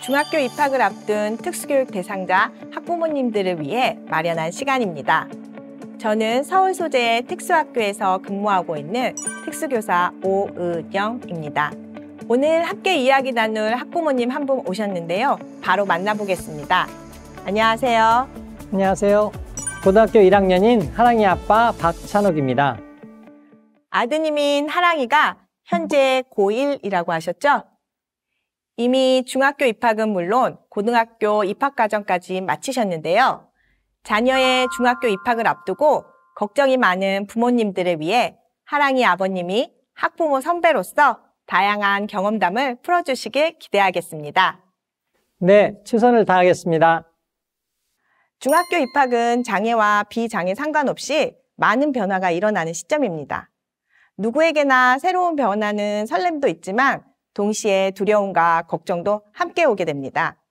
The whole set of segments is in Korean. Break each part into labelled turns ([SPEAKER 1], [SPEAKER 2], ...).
[SPEAKER 1] 중학교 입학을 앞둔 특수교육 대상자 학부모님들을 위해 마련한 시간입니다. 저는 서울 소재의 특수학교에서 근무하고 있는 특수교사 오은영입니다. 오늘 함께 이야기 나눌 학부모님 한 분 오셨는데요. 바로 만나보겠습니다. 안녕하세요.
[SPEAKER 2] 안녕하세요. 고등학교 1학년인 하랑이 아빠 박찬욱입니다.
[SPEAKER 1] 아드님인 하랑이가 현재 고1이라고 하셨죠? 이미 중학교 입학은 물론 고등학교 입학 과정까지 마치셨는데요. 자녀의 중학교 입학을 앞두고 걱정이 많은 부모님들을 위해 하랑이 아버님이 학부모 선배로서 다양한 경험담을 풀어주시길 기대하겠습니다.
[SPEAKER 2] 네, 최선을 다하겠습니다.
[SPEAKER 1] 중학교 입학은 장애와 비장애 상관없이 많은 변화가 일어나는 시점입니다. 누구에게나 새로운 변화는 설렘도 있지만 동시에 두려움과 걱정도 함께 오게 됩니다.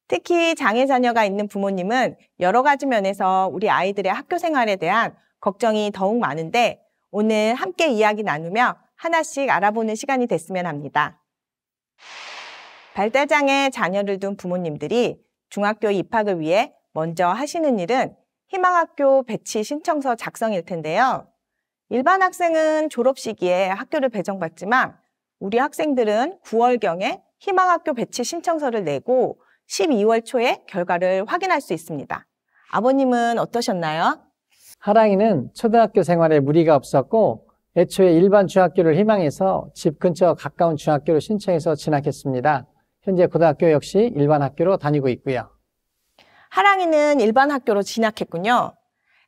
[SPEAKER 1] 특히 장애 자녀가 있는 부모님은 여러 가지 면에서 우리 아이들의 학교 생활에 대한 걱정이 더욱 많은데 오늘 함께 이야기 나누며 하나씩 알아보는 시간이 됐으면 합니다. 발달장애 자녀를 둔 부모님들이 중학교 입학을 위해 먼저 하시는 일은 희망학교 배치 신청서 작성일 텐데요. 일반 학생은 졸업 시기에 학교를 배정받지만 우리 학생들은 9월경에 희망학교 배치 신청서를 내고 12월 초에 결과를 확인할 수 있습니다. 아버님은 어떠셨나요?
[SPEAKER 2] 하랑이는 초등학교 생활에 무리가 없었고 애초에 일반 중학교를 희망해서 집 근처 가까운 중학교로 신청해서 진학했습니다. 현재 고등학교 역시 일반 학교로 다니고 있고요.
[SPEAKER 1] 하랑이는 일반 학교로 진학했군요.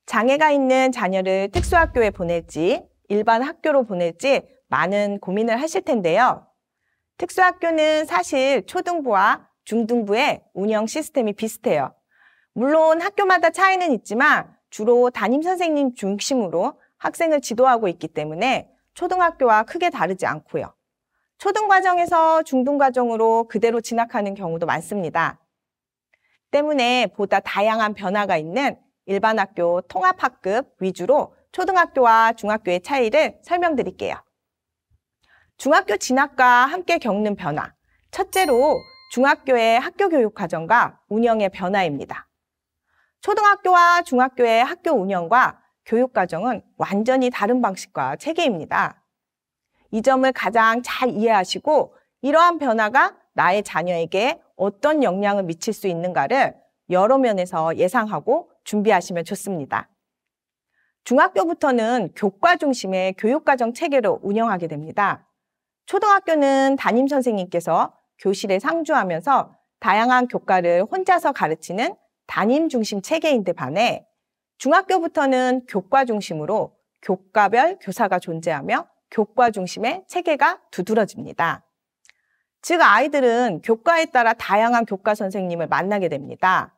[SPEAKER 1] 장애가 있는 자녀를 특수학교에 보낼지 일반 학교로 보낼지 많은 고민을 하실 텐데요. 특수학교는 사실 초등부와 중등부의 운영 시스템이 비슷해요. 물론 학교마다 차이는 있지만 주로 담임선생님 중심으로 학생을 지도하고 있기 때문에 초등학교와 크게 다르지 않고요. 초등과정에서 중등과정으로 그대로 진학하는 경우도 많습니다. 때문에 보다 다양한 변화가 있는 일반 학교 통합학급 위주로 초등학교와 중학교의 차이를 설명드릴게요. 중학교 진학과 함께 겪는 변화. 첫째로 중학교의 학교 교육 과정과 운영의 변화입니다. 초등학교와 중학교의 학교 운영과 교육 과정은 완전히 다른 방식과 체계입니다. 이 점을 가장 잘 이해하시고 이러한 변화가 나의 자녀에게 어떤 영향을 미칠 수 있는가를 여러 면에서 예상하고 준비하시면 좋습니다. 중학교부터는 교과 중심의 교육과정 체계로 운영하게 됩니다. 초등학교는 담임선생님께서 교실에 상주하면서 다양한 교과를 혼자서 가르치는 담임 중심 체계인데 반해 중학교부터는 교과 중심으로 교과별 교사가 존재하며 교과 중심의 체계가 두드러집니다. 즉 아이들은 교과에 따라 다양한 교과 선생님을 만나게 됩니다.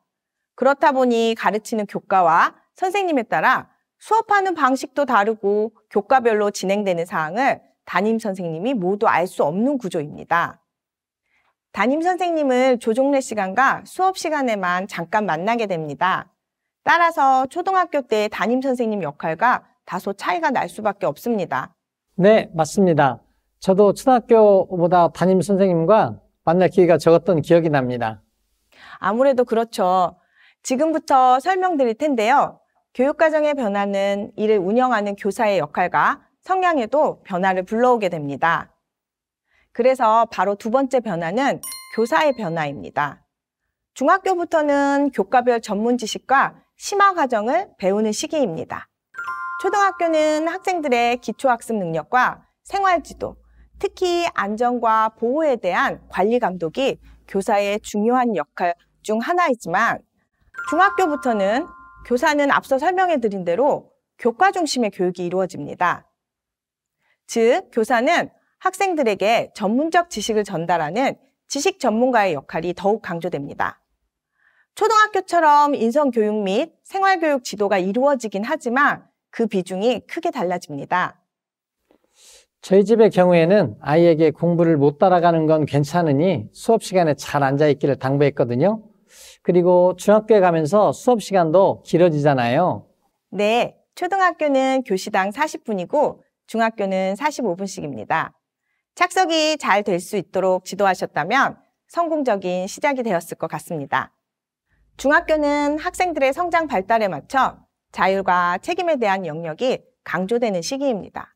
[SPEAKER 1] 그렇다 보니 가르치는 교과와 선생님에 따라 수업하는 방식도 다르고 교과별로 진행되는 사항을 담임 선생님이 모두 알 수 없는 구조입니다. 담임 선생님을 조종례 시간과 수업 시간에만 잠깐 만나게 됩니다. 따라서 초등학교 때 담임 선생님 역할과 다소 차이가 날 수밖에 없습니다.
[SPEAKER 2] 네, 맞습니다. 저도 초등학교보다 담임 선생님과 만날 기회가 적었던 기억이 납니다.
[SPEAKER 1] 아무래도 그렇죠. 지금부터 설명드릴 텐데요. 교육과정의 변화는 이를 운영하는 교사의 역할과 성향에도 변화를 불러오게 됩니다. 그래서 바로 두 번째 변화는 교사의 변화입니다. 중학교부터는 교과별 전문 지식과 심화 과정을 배우는 시기입니다. 초등학교는 학생들의 기초학습 능력과 생활지도, 특히 안전과 보호에 대한 관리 감독이 교사의 중요한 역할 중 하나이지만 중학교부터는 교사는 앞서 설명해드린 대로 교과 중심의 교육이 이루어집니다. 즉, 교사는 학생들에게 전문적 지식을 전달하는 지식 전문가의 역할이 더욱 강조됩니다. 초등학교처럼 인성교육 및 생활교육 지도가 이루어지긴 하지만 그 비중이 크게 달라집니다.
[SPEAKER 2] 저희 집의 경우에는 아이에게 공부를 못 따라가는 건 괜찮으니 수업 시간에 잘 앉아있기를 당부했거든요. 그리고 중학교에 가면서 수업 시간도 길어지잖아요.
[SPEAKER 1] 네, 초등학교는 교시당 40분이고 중학교는 45분씩입니다. 착석이 잘 될 수 있도록 지도하셨다면 성공적인 시작이 되었을 것 같습니다. 중학교는 학생들의 성장 발달에 맞춰 자율과 책임에 대한 영역이 강조되는 시기입니다.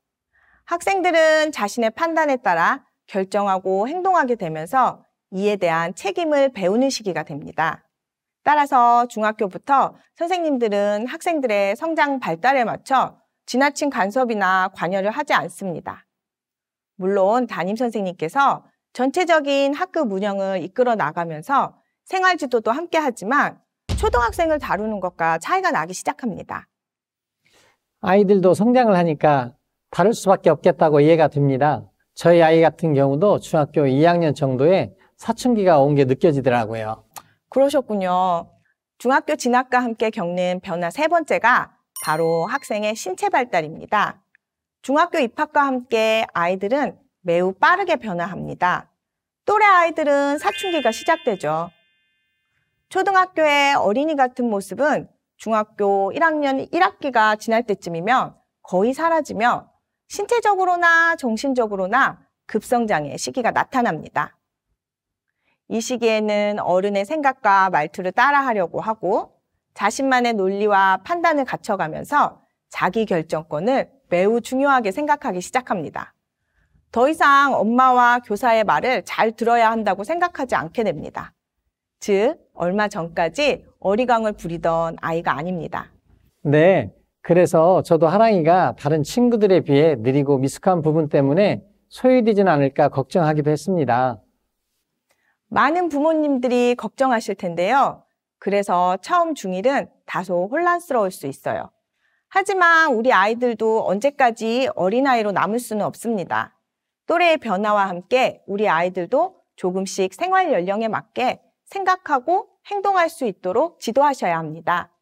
[SPEAKER 1] 학생들은 자신의 판단에 따라 결정하고 행동하게 되면서 이에 대한 책임을 배우는 시기가 됩니다. 따라서 중학교부터 선생님들은 학생들의 성장 발달에 맞춰 지나친 간섭이나 관여를 하지 않습니다. 물론 담임선생님께서 전체적인 학급 운영을 이끌어 나가면서 생활지도도 함께 하지만 초등학생을 다루는 것과 차이가 나기 시작합니다.
[SPEAKER 2] 아이들도 성장을 하니까 다를 수밖에 없겠다고 이해가 됩니다. 저희 아이 같은 경우도 중학교 2학년 정도에 사춘기가 온 게 느껴지더라고요.
[SPEAKER 1] 그러셨군요. 중학교 진학과 함께 겪는 변화 세 번째가 바로 학생의 신체 발달입니다. 중학교 입학과 함께 아이들은 매우 빠르게 변화합니다. 또래 아이들은 사춘기가 시작되죠. 초등학교의 어린이 같은 모습은 중학교 1학년 1학기가 지날 때쯤이면 거의 사라지며 신체적으로나 정신적으로나 급성장의 시기가 나타납니다. 이 시기에는 어른의 생각과 말투를 따라하려고 하고 자신만의 논리와 판단을 갖춰가면서 자기 결정권을 매우 중요하게 생각하기 시작합니다. 더 이상 엄마와 교사의 말을 잘 들어야 한다고 생각하지 않게 됩니다. 즉, 얼마 전까지 어리광을 부리던 아이가 아닙니다.
[SPEAKER 2] 네, 그래서 저도 하랑이가 다른 친구들에 비해 느리고 미숙한 부분 때문에 소외되지는 않을까 걱정하기도 했습니다.
[SPEAKER 1] 많은 부모님들이 걱정하실 텐데요. 그래서 처음 중1은 다소 혼란스러울 수 있어요. 하지만 우리 아이들도 언제까지 어린아이로 남을 수는 없습니다. 또래의 변화와 함께 우리 아이들도 조금씩 생활 연령에 맞게 생각하고 행동할 수 있도록 지도하셔야 합니다.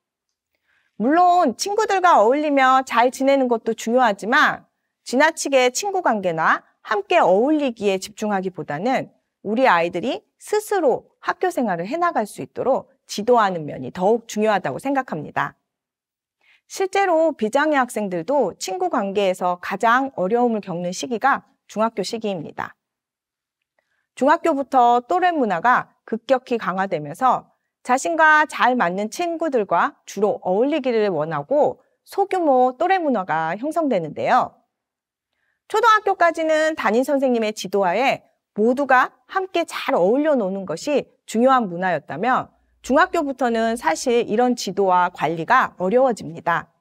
[SPEAKER 1] 물론 친구들과 어울리며 잘 지내는 것도 중요하지만 지나치게 친구 관계나 함께 어울리기에 집중하기보다는 우리 아이들이 스스로 학교 생활을 해나갈 수 있도록 지도하는 면이 더욱 중요하다고 생각합니다. 실제로 비장애 학생들도 친구 관계에서 가장 어려움을 겪는 시기가 중학교 시기입니다. 중학교부터 또래 문화가 급격히 강화되면서 자신과 잘 맞는 친구들과 주로 어울리기를 원하고 소규모 또래 문화가 형성되는데요. 초등학교까지는 담임 선생님의 지도하에 모두가 함께 잘 어울려 노는 것이 중요한 문화였다면 중학교부터는 사실 이런 지도와 관리가 어려워집니다.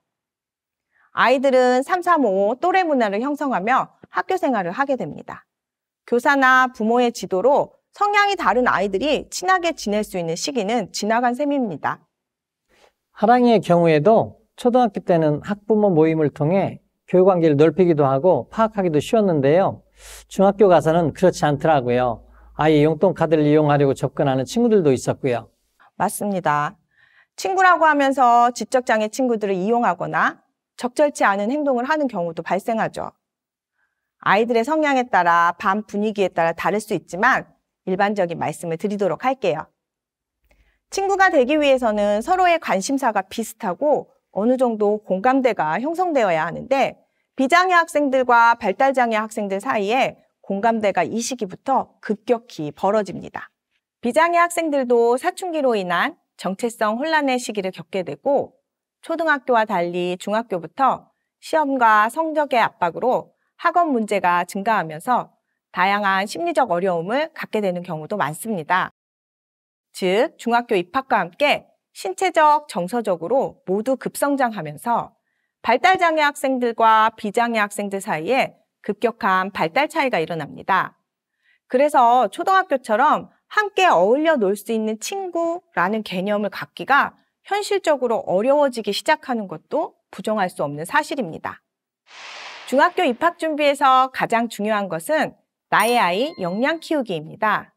[SPEAKER 1] 아이들은 3, 3, 5 또래 문화를 형성하며 학교 생활을 하게 됩니다. 교사나 부모의 지도로 성향이 다른 아이들이 친하게 지낼 수 있는 시기는 지나간 셈입니다.
[SPEAKER 2] 하랑이의 경우에도 초등학교 때는 학부모 모임을 통해 교육관계를 넓히기도 하고 파악하기도 쉬웠는데요. 중학교 가서는 그렇지 않더라고요. 아예 용돈카드를 이용하려고 접근하는 친구들도 있었고요.
[SPEAKER 1] 맞습니다. 친구라고 하면서 지적장애 친구들을 이용하거나 적절치 않은 행동을 하는 경우도 발생하죠. 아이들의 성향에 따라 반 분위기에 따라 다를 수 있지만 일반적인 말씀을 드리도록 할게요. 친구가 되기 위해서는 서로의 관심사가 비슷하고 어느 정도 공감대가 형성되어야 하는데 비장애 학생들과 발달장애 학생들 사이에 공감대가 이 시기부터 급격히 벌어집니다. 비장애 학생들도 사춘기로 인한 정체성 혼란의 시기를 겪게 되고 초등학교와 달리 중학교부터 시험과 성적의 압박으로 학업 문제가 증가하면서 다양한 심리적 어려움을 갖게 되는 경우도 많습니다. 즉, 중학교 입학과 함께 신체적, 정서적으로 모두 급성장하면서 발달장애 학생들과 비장애 학생들 사이에 급격한 발달 차이가 일어납니다. 그래서 초등학교처럼 함께 어울려 놀 수 있는 친구라는 개념을 갖기가 현실적으로 어려워지기 시작하는 것도 부정할 수 없는 사실입니다. 중학교 입학 준비에서 가장 중요한 것은 나의 아이 역량 키우기입니다.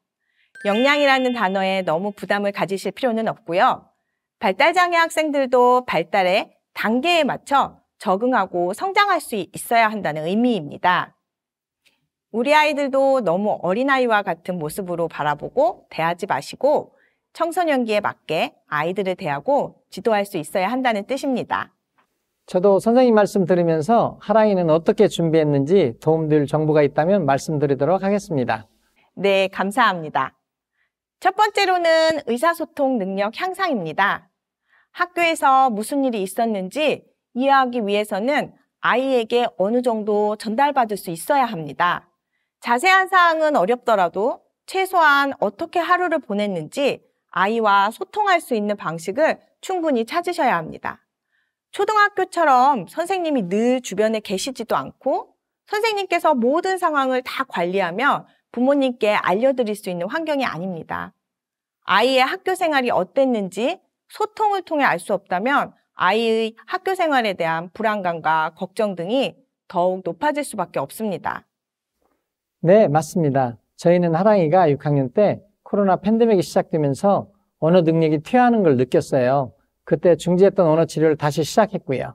[SPEAKER 1] 역량이라는 단어에 너무 부담을 가지실 필요는 없고요. 발달장애 학생들도 발달의 단계에 맞춰 적응하고 성장할 수 있어야 한다는 의미입니다. 우리 아이들도 너무 어린아이와 같은 모습으로 바라보고 대하지 마시고 청소년기에 맞게 아이들을 대하고 지도할 수 있어야 한다는 뜻입니다.
[SPEAKER 2] 저도 선생님 말씀 들으면서 하랑이는 어떻게 준비했는지 도움될 정보가 있다면 말씀드리도록 하겠습니다.
[SPEAKER 1] 네, 감사합니다. 첫 번째로는 의사소통 능력 향상입니다. 학교에서 무슨 일이 있었는지 이해하기 위해서는 아이에게 어느 정도 전달받을 수 있어야 합니다. 자세한 사항은 어렵더라도 최소한 어떻게 하루를 보냈는지 아이와 소통할 수 있는 방식을 충분히 찾으셔야 합니다. 초등학교처럼 선생님이 늘 주변에 계시지도 않고 선생님께서 모든 상황을 다 관리하며 부모님께 알려드릴 수 있는 환경이 아닙니다. 아이의 학교 생활이 어땠는지 소통을 통해 알 수 없다면 아이의 학교 생활에 대한 불안감과 걱정 등이 더욱 높아질 수밖에 없습니다.
[SPEAKER 2] 네, 맞습니다. 저희는 하랑이가 6학년 때 코로나 팬데믹이 시작되면서 언어 능력이 퇴화하는 걸 느꼈어요. 그때 중지했던 언어 치료를 다시 시작했고요.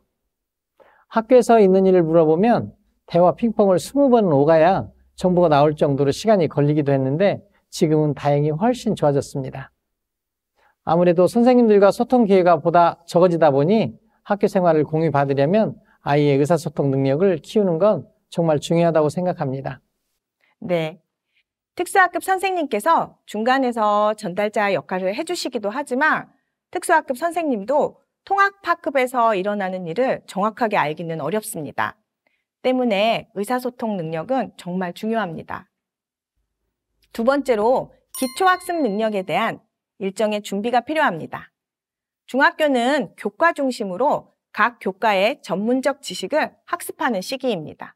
[SPEAKER 2] 학교에서 있는 일을 물어보면 대화 핑퐁을 20번은 오가야 정보가 나올 정도로 시간이 걸리기도 했는데 지금은 다행히 훨씬 좋아졌습니다. 아무래도 선생님들과 소통 기회가 보다 적어지다 보니 학교 생활을 공유받으려면 아이의 의사소통 능력을 키우는 건 정말 중요하다고 생각합니다.
[SPEAKER 1] 네. 특수학급 선생님께서 중간에서 전달자 역할을 해주시기도 하지만 특수학급 선생님도 통합학급에서 일어나는 일을 정확하게 알기는 어렵습니다. 때문에 의사소통 능력은 정말 중요합니다. 두 번째로 기초학습 능력에 대한 일정의 준비가 필요합니다. 중학교는 교과 중심으로 각 교과의 전문적 지식을 학습하는 시기입니다.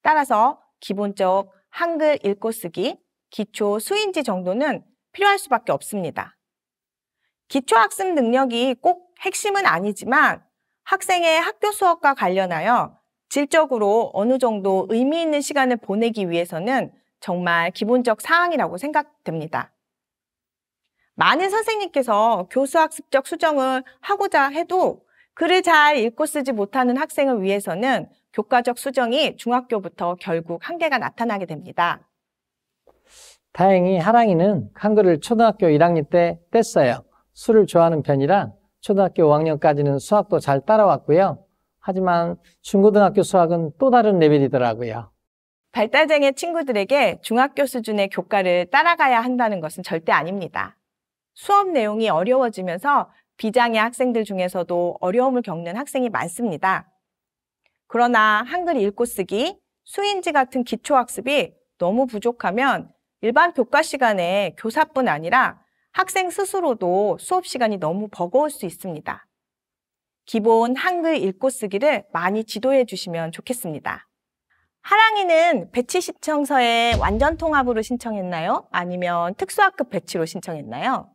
[SPEAKER 1] 따라서 기본적 한글 읽고 쓰기, 기초 수인지 정도는 필요할 수밖에 없습니다. 기초학습 능력이 꼭 핵심은 아니지만 학생의 학교 수업과 관련하여 질적으로 어느 정도 의미 있는 시간을 보내기 위해서는 정말 기본적 사항이라고 생각됩니다. 많은 선생님께서 교수학습적 수정을 하고자 해도 글을 잘 읽고 쓰지 못하는 학생을 위해서는 교과적 수정이 중학교부터 결국 한계가 나타나게 됩니다.
[SPEAKER 2] 다행히 하랑이는 한글을 초등학교 1학년 때 뗐어요. 수를 좋아하는 편이라 초등학교 5학년까지는 수학도 잘 따라왔고요. 하지만 중고등학교 수학은 또 다른 레벨이더라고요.
[SPEAKER 1] 발달장애 친구들에게 중학교 수준의 교과를 따라가야 한다는 것은 절대 아닙니다. 수업 내용이 어려워지면서 비장애 학생들 중에서도 어려움을 겪는 학생이 많습니다. 그러나 한글 읽고 쓰기, 수인지 같은 기초학습이 너무 부족하면 일반 교과 시간에 교사뿐 아니라 학생 스스로도 수업 시간이 너무 버거울 수 있습니다. 기본 한글 읽고 쓰기를 많이 지도해 주시면 좋겠습니다. 하랑이는 배치 신청서에 완전 통합으로 신청했나요? 아니면 특수학급 배치로 신청했나요?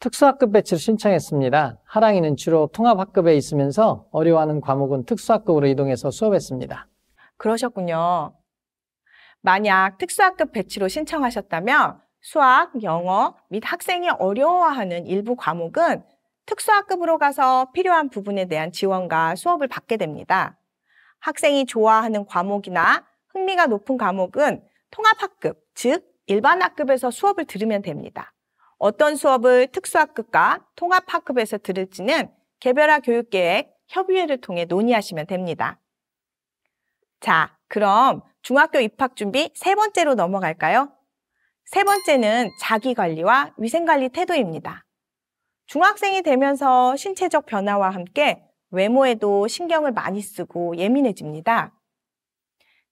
[SPEAKER 2] 특수학급 배치를 신청했습니다. 하랑이는 주로 통합학급에 있으면서 어려워하는 과목은 특수학급으로 이동해서 수업했습니다.
[SPEAKER 1] 그러셨군요. 만약 특수학급 배치로 신청하셨다면 수학, 영어 및 학생이 어려워하는 일부 과목은 특수학급으로 가서 필요한 부분에 대한 지원과 수업을 받게 됩니다. 학생이 좋아하는 과목이나 흥미가 높은 과목은 통합학급, 즉 일반학급에서 수업을 들으면 됩니다. 어떤 수업을 특수학급과 통합학급에서 들을지는 개별화 교육계획 협의회를 통해 논의하시면 됩니다. 자, 그럼 중학교 입학 준비 세 번째로 넘어갈까요? 세 번째는 자기관리와 위생관리 태도입니다. 중학생이 되면서 신체적 변화와 함께 외모에도 신경을 많이 쓰고 예민해집니다.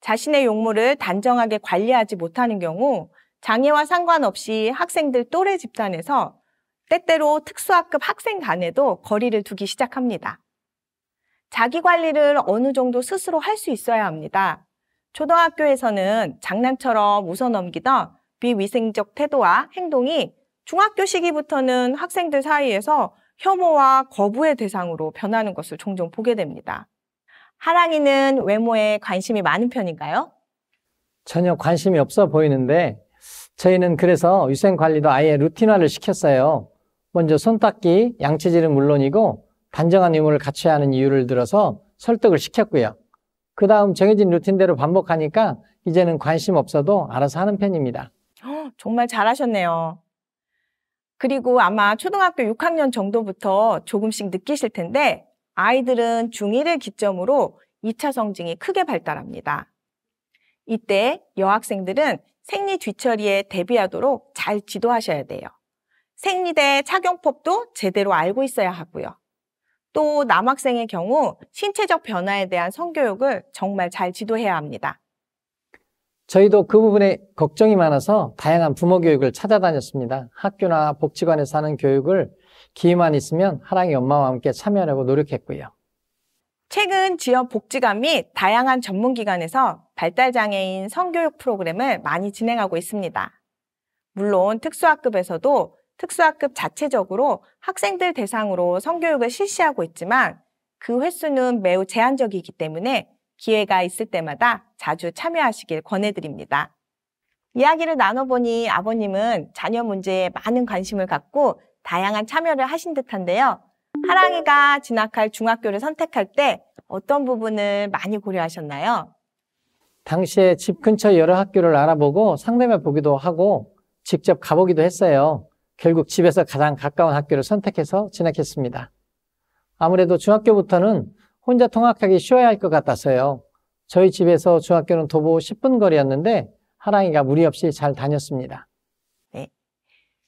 [SPEAKER 1] 자신의 용모를 단정하게 관리하지 못하는 경우 장애와 상관없이 학생들 또래 집단에서 때때로 특수학급 학생 간에도 거리를 두기 시작합니다. 자기관리를 어느 정도 스스로 할 수 있어야 합니다. 초등학교에서는 장난처럼 웃어넘기던 비위생적 태도와 행동이 중학교 시기부터는 학생들 사이에서 혐오와 거부의 대상으로 변하는 것을 종종 보게 됩니다. 하랑이는 외모에 관심이 많은 편인가요?
[SPEAKER 2] 전혀 관심이 없어 보이는데 저희는 그래서 위생관리도 아예 루틴화를 시켰어요. 먼저 손 닦기, 양치질은 물론이고 단정한 외모를 갖춰야 하는 이유를 들어서 설득을 시켰고요. 그 다음 정해진 루틴대로 반복하니까 이제는 관심 없어도 알아서 하는 편입니다.
[SPEAKER 1] 정말 잘하셨네요. 그리고 아마 초등학교 6학년 정도부터 조금씩 느끼실 텐데 아이들은 중1을 기점으로 2차 성징이 크게 발달합니다. 이때 여학생들은 생리 뒤처리에 대비하도록 잘 지도하셔야 돼요. 생리대 착용법도 제대로 알고 있어야 하고요. 또 남학생의 경우 신체적 변화에 대한 성교육을 정말 잘 지도해야 합니다.
[SPEAKER 2] 저희도 그 부분에 걱정이 많아서 다양한 부모 교육을 찾아다녔습니다. 학교나 복지관에서 하는 교육을 기회만 있으면 하랑이 엄마와 함께 참여하려고 노력했고요.
[SPEAKER 1] 최근 지역 복지관 및 다양한 전문기관에서 발달장애인 성교육 프로그램을 많이 진행하고 있습니다. 물론 특수학급에서도 특수학급 자체적으로 학생들 대상으로 성교육을 실시하고 있지만 그 횟수는 매우 제한적이기 때문에 기회가 있을 때마다 자주 참여하시길 권해드립니다. 이야기를 나눠보니 아버님은 자녀 문제에 많은 관심을 갖고 다양한 참여를 하신 듯한데요. 하랑이가 진학할 중학교를 선택할 때 어떤 부분을 많이 고려하셨나요?
[SPEAKER 2] 당시에 집 근처 여러 학교를 알아보고 상담해 보기도 하고 직접 가보기도 했어요. 결국 집에서 가장 가까운 학교를 선택해서 진학했습니다. 아무래도 중학교부터는 혼자 통학하기 쉬워야 할 것 같아서요. 저희 집에서 중학교는 도보 10분 거리였는데 하랑이가 무리 없이 잘 다녔습니다.
[SPEAKER 1] 네.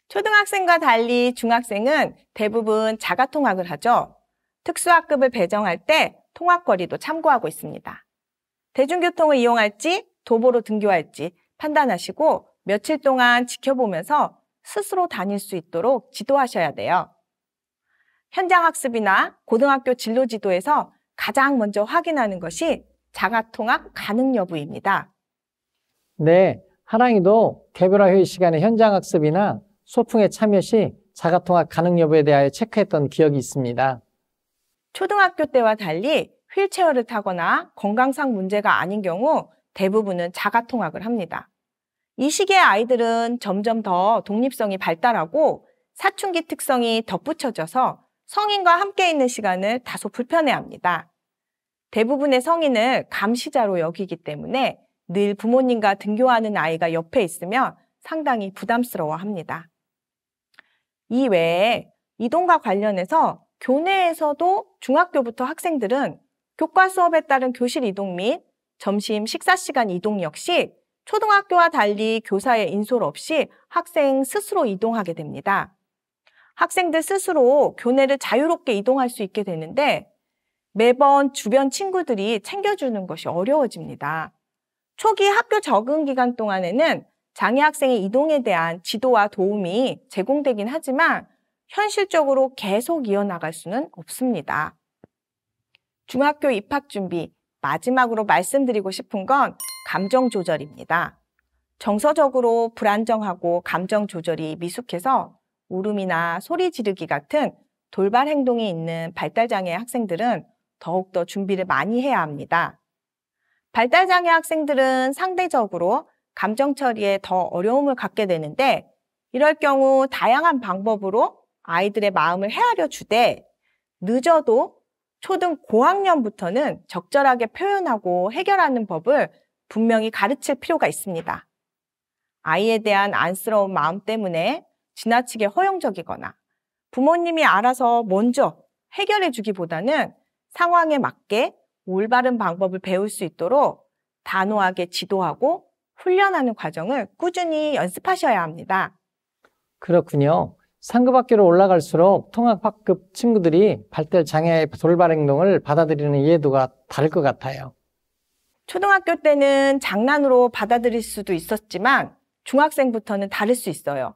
[SPEAKER 1] 초등학생과 달리 중학생은 대부분 자가통학을 하죠. 특수학급을 배정할 때 통학거리도 참고하고 있습니다. 대중교통을 이용할지 도보로 등교할지 판단하시고 며칠 동안 지켜보면서 스스로 다닐 수 있도록 지도하셔야 돼요. 현장학습이나 고등학교 진로지도에서 가장 먼저 확인하는 것이 자가통학 가능 여부입니다.
[SPEAKER 2] 네, 하랑이도 개별화 회의 시간에 현장학습이나 소풍에 참여 시 자가통학 가능 여부에 대하여 체크했던 기억이 있습니다.
[SPEAKER 1] 초등학교 때와 달리 휠체어를 타거나 건강상 문제가 아닌 경우 대부분은 자가통학을 합니다. 이 시기의 아이들은 점점 더 독립성이 발달하고 사춘기 특성이 덧붙여져서 성인과 함께 있는 시간을 다소 불편해합니다. 대부분의 성인을 감시자로 여기기 때문에 늘 부모님과 등교하는 아이가 옆에 있으면 상당히 부담스러워합니다. 이 외에 이동과 관련해서 교내에서도 중학교부터 학생들은 교과 수업에 따른 교실 이동 및 점심 식사 시간 이동 역시 초등학교와 달리 교사의 인솔 없이 학생 스스로 이동하게 됩니다. 학생들 스스로 교내를 자유롭게 이동할 수 있게 되는데 매번 주변 친구들이 챙겨주는 것이 어려워집니다. 초기 학교 적응 기간 동안에는 장애 학생의 이동에 대한 지도와 도움이 제공되긴 하지만 현실적으로 계속 이어나갈 수는 없습니다. 중학교 입학 준비, 마지막으로 말씀드리고 싶은 건 감정 조절입니다. 정서적으로 불안정하고 감정 조절이 미숙해서 울음이나 소리 지르기 같은 돌발 행동이 있는 발달장애 학생들은 더욱더 준비를 많이 해야 합니다. 발달장애 학생들은 상대적으로 감정 처리에 더 어려움을 갖게 되는데 이럴 경우 다양한 방법으로 아이들의 마음을 헤아려 주되 늦어도 초등 고학년부터는 적절하게 표현하고 해결하는 법을 분명히 가르칠 필요가 있습니다. 아이에 대한 안쓰러운 마음 때문에 지나치게 허용적이거나 부모님이 알아서 먼저 해결해 주기보다는 상황에 맞게 올바른 방법을 배울 수 있도록 단호하게 지도하고 훈련하는 과정을 꾸준히 연습하셔야 합니다.
[SPEAKER 2] 그렇군요. 상급 학교로 올라갈수록 통학학급 친구들이 발달 장애의 돌발 행동을 받아들이는 이해도가 다를 것 같아요.
[SPEAKER 1] 초등학교 때는 장난으로 받아들일 수도 있었지만 중학생부터는 다를 수 있어요.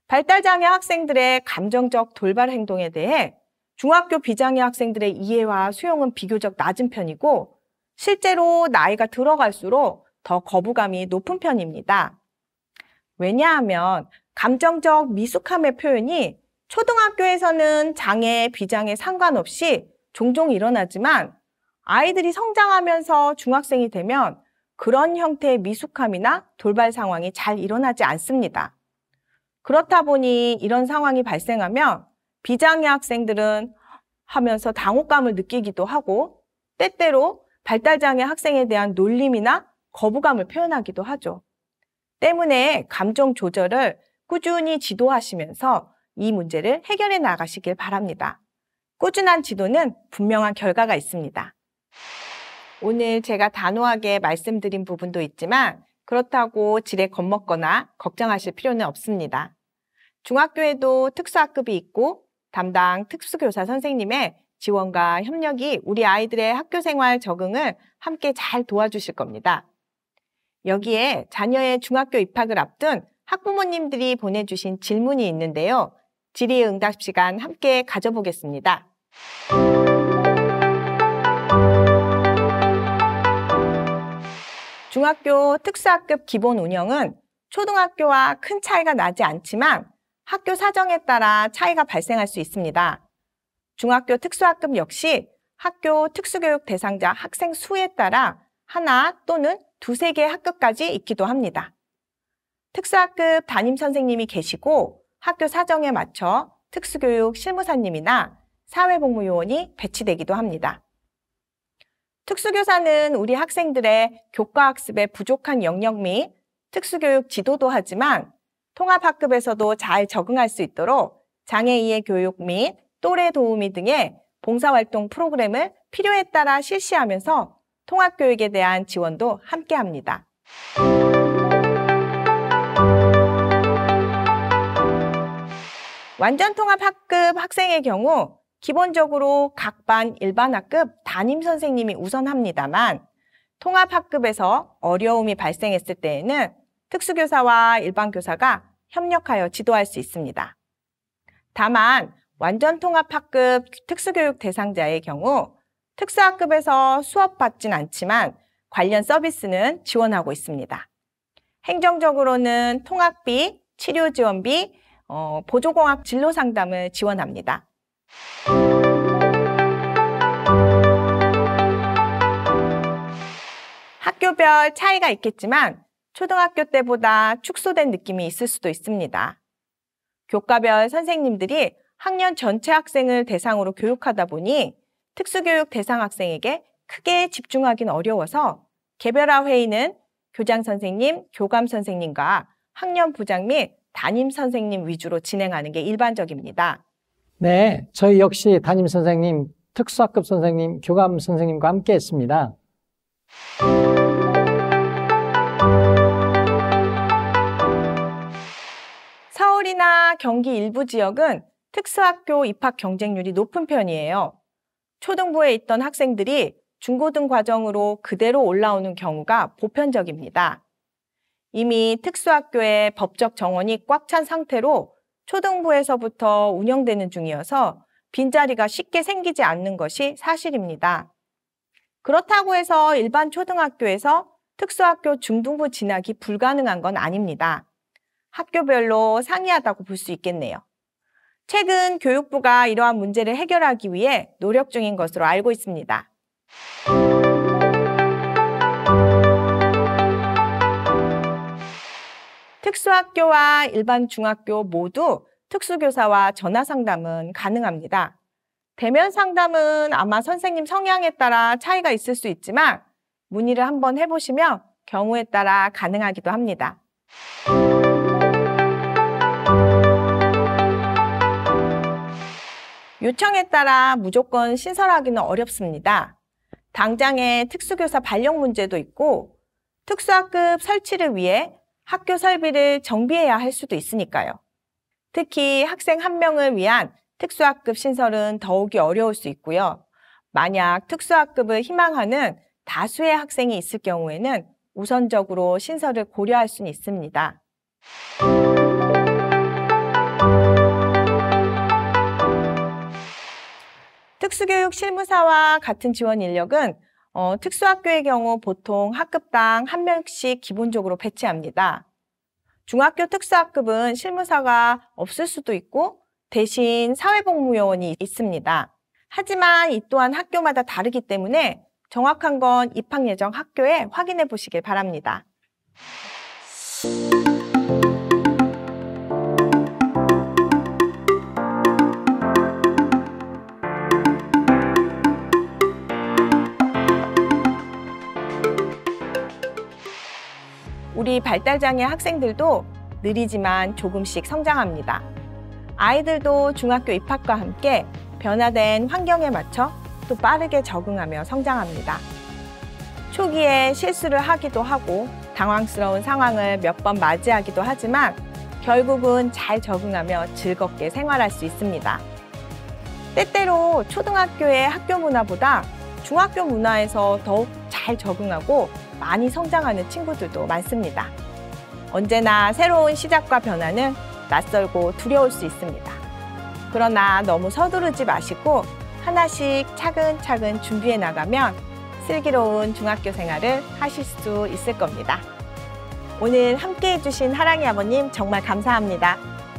[SPEAKER 1] 발달장애 학생들의 감정적 돌발 행동에 대해 중학교 비장애 학생들의 이해와 수용은 비교적 낮은 편이고 실제로 나이가 들어갈수록 더 거부감이 높은 편입니다. 왜냐하면 감정적 미숙함의 표현이 초등학교에서는 장애, 비장애 상관없이 종종 일어나지만 아이들이 성장하면서 중학생이 되면 그런 형태의 미숙함이나 돌발 상황이 잘 일어나지 않습니다. 그렇다 보니 이런 상황이 발생하면 비장애 학생들은 하면서 당혹감을 느끼기도 하고 때때로 발달장애 학생에 대한 놀림이나 거부감을 표현하기도 하죠. 때문에 감정 조절을 꾸준히 지도하시면서 이 문제를 해결해 나가시길 바랍니다. 꾸준한 지도는 분명한 결과가 있습니다. 오늘 제가 단호하게 말씀드린 부분도 있지만 그렇다고 지레 겁먹거나 걱정하실 필요는 없습니다. 중학교에도 특수학급이 있고 담당 특수교사 선생님의 지원과 협력이 우리 아이들의 학교 생활 적응을 함께 잘 도와주실 겁니다. 여기에 자녀의 중학교 입학을 앞둔 학부모님들이 보내주신 질문이 있는데요. 질의응답 시간 함께 가져보겠습니다. 중학교 특수학급 기본 운영은 초등학교와 큰 차이가 나지 않지만 학교 사정에 따라 차이가 발생할 수 있습니다. 중학교 특수학급 역시 학교 특수교육 대상자 학생 수에 따라 하나 또는 두세 개의 학급까지 있기도 합니다. 특수학급 담임선생님이 계시고 학교 사정에 맞춰 특수교육 실무사님이나 사회복무요원이 배치되기도 합니다. 특수교사는 우리 학생들의 교과학습에 부족한 영역 및 특수교육 지도도 하지만 통합학급에서도 잘 적응할 수 있도록 장애이해 교육 및 또래 도우미 등의 봉사활동 프로그램을 필요에 따라 실시하면서 통합교육에 대한 지원도 함께합니다. 완전통합학급 학생의 경우 기본적으로 각 반 일반학급 담임선생님이 우선합니다만 통합학급에서 어려움이 발생했을 때에는 특수교사와 일반교사가 협력하여 지도할 수 있습니다. 다만 완전통합학급 특수교육 대상자의 경우 특수학급에서 수업받진 않지만 관련 서비스는 지원하고 있습니다. 행정적으로는 통학비, 치료지원비, 보조공학 진로상담을 지원합니다. 학교별 차이가 있겠지만 초등학교 때보다 축소된 느낌이 있을 수도 있습니다. 교과별 선생님들이 학년 전체 학생을 대상으로 교육하다 보니 특수교육 대상 학생에게 크게 집중하기는 어려워서 개별화 회의는 교장 선생님, 교감 선생님과 학년 부장 및 담임 선생님 위주로 진행하는 게 일반적입니다.
[SPEAKER 2] 네, 저희 역시 담임 선생님, 특수학급 선생님, 교감 선생님과 함께 했습니다.
[SPEAKER 1] 서울이나 경기 일부 지역은 특수학교 입학 경쟁률이 높은 편이에요. 초등부에 있던 학생들이 중고등 과정으로 그대로 올라오는 경우가 보편적입니다. 이미 특수학교의 법적 정원이 꽉 찬 상태로 초등부에서부터 운영되는 중이어서 빈자리가 쉽게 생기지 않는 것이 사실입니다. 그렇다고 해서 일반 초등학교에서 특수학교 중등부 진학이 불가능한 건 아닙니다. 학교별로 상이하다고 볼 수 있겠네요. 최근 교육부가 이러한 문제를 해결하기 위해 노력 중인 것으로 알고 있습니다. 특수학교와 일반 중학교 모두 특수교사와 전화상담은 가능합니다. 대면 상담은 아마 선생님 성향에 따라 차이가 있을 수 있지만 문의를 한번 해보시면 경우에 따라 가능하기도 합니다. 요청에 따라 무조건 신설하기는 어렵습니다. 당장에 특수교사 발령 문제도 있고 특수학급 설치를 위해 학교 설비를 정비해야 할 수도 있으니까요. 특히 학생 한 명을 위한 특수학급 신설은 더욱이 어려울 수 있고요. 만약 특수학급을 희망하는 다수의 학생이 있을 경우에는 우선적으로 신설을 고려할 수는 있습니다. 특수교육 실무사와 같은 지원 인력은 특수학교의 경우 보통 학급당 한 명씩 기본적으로 배치합니다. 중학교 특수학급은 실무사가 없을 수도 있고 대신 사회복무요원이 있습니다. 하지만 이 또한 학교마다 다르기 때문에 정확한 건 입학 예정 학교에 확인해 보시길 바랍니다. 우리 발달장애 학생들도 느리지만 조금씩 성장합니다. 아이들도 중학교 입학과 함께 변화된 환경에 맞춰 또 빠르게 적응하며 성장합니다. 초기에 실수를 하기도 하고 당황스러운 상황을 몇 번 맞이하기도 하지만 결국은 잘 적응하며 즐겁게 생활할 수 있습니다. 때때로 초등학교의 학교 문화보다 중학교 문화에서 더욱 잘 적응하고 많이 성장하는 친구들도 많습니다. 언제나 새로운 시작과 변화는 낯설고 두려울 수 있습니다. 그러나 너무 서두르지 마시고 하나씩 차근차근 준비해 나가면 슬기로운 중학교 생활을 하실 수 있을 겁니다. 오늘 함께 해주신 하랑이 아버님 정말 감사합니다.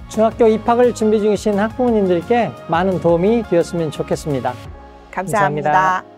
[SPEAKER 2] 중학교 입학을 준비 중이신 학부모님들께 많은 도움이 되었으면 좋겠습니다.
[SPEAKER 1] 감사합니다.